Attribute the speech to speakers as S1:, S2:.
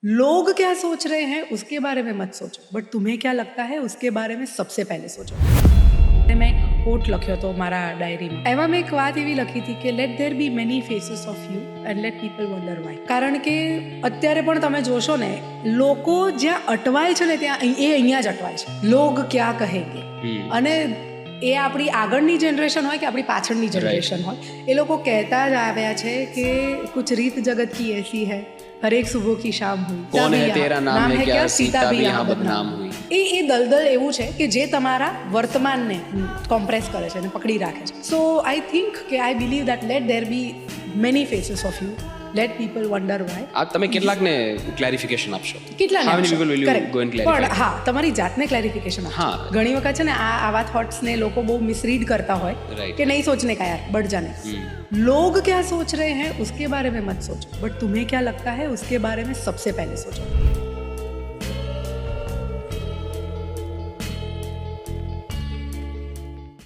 S1: लोग क्या सोच रहे हैं उसके बारे में मत सोचो, बट तुम्हें क्या लगता है उसके बारे में सबसे पहले सोचो. મેં એક કોટ લખ્યો હતો મારા ડાયરીમાં. એમાં મેં એક વાત એવી લખી હતી કે let there be many faces of you and let people wonder why. કારણ કે અત્યારે પણ તમે જોશો ને, લોકો જ્યાં અટવાય છે ને ત્યાં એ અહીંયા જ અટવાય છે. લોગ ક્યાં કહેંગે. અને એ આપણી આગળની જનરેશન હોય કે આપણી પાછળની જનરેશન હોય, એ લોકો કહેતા જ આવ્યા છે કે કુછ રીત જગત કી એસી હૈ, हर एक सुबह की शाम हुई,
S2: कौन है तेरा नाम है क्या, सीता भी यहाँ बदनाम हुई.
S1: એ દલદલ એવું છે કે જે તમારા વર્તમાનને કોમ્પ્રેસ કરે છે અને પકડી રાખે છે. સો આઈ થિંક કે I believe that let there be many faces of you, let people wonder why.
S2: આ તમે કેટલાકને ક્લેરિફિકેશન આપશો?
S1: કેટલાને
S2: How many people will you go and clarify?
S1: પણ હા, તમારી જાતને ક્લેરિફિકેશન આપો.
S2: હા.
S1: ઘણી વખત છે ને આવા થોટ્સને લોકો બહુ મિસરીડ કરતા હોય
S2: Right.
S1: કે નહીં સોચને કા યાર, बढ़ जाने. लोग क्या सोच रहे हैं उसके बारे में मत सोचो, बट तुम्हें क्या लगता है उसके बारे में सबसे पहले सोचो.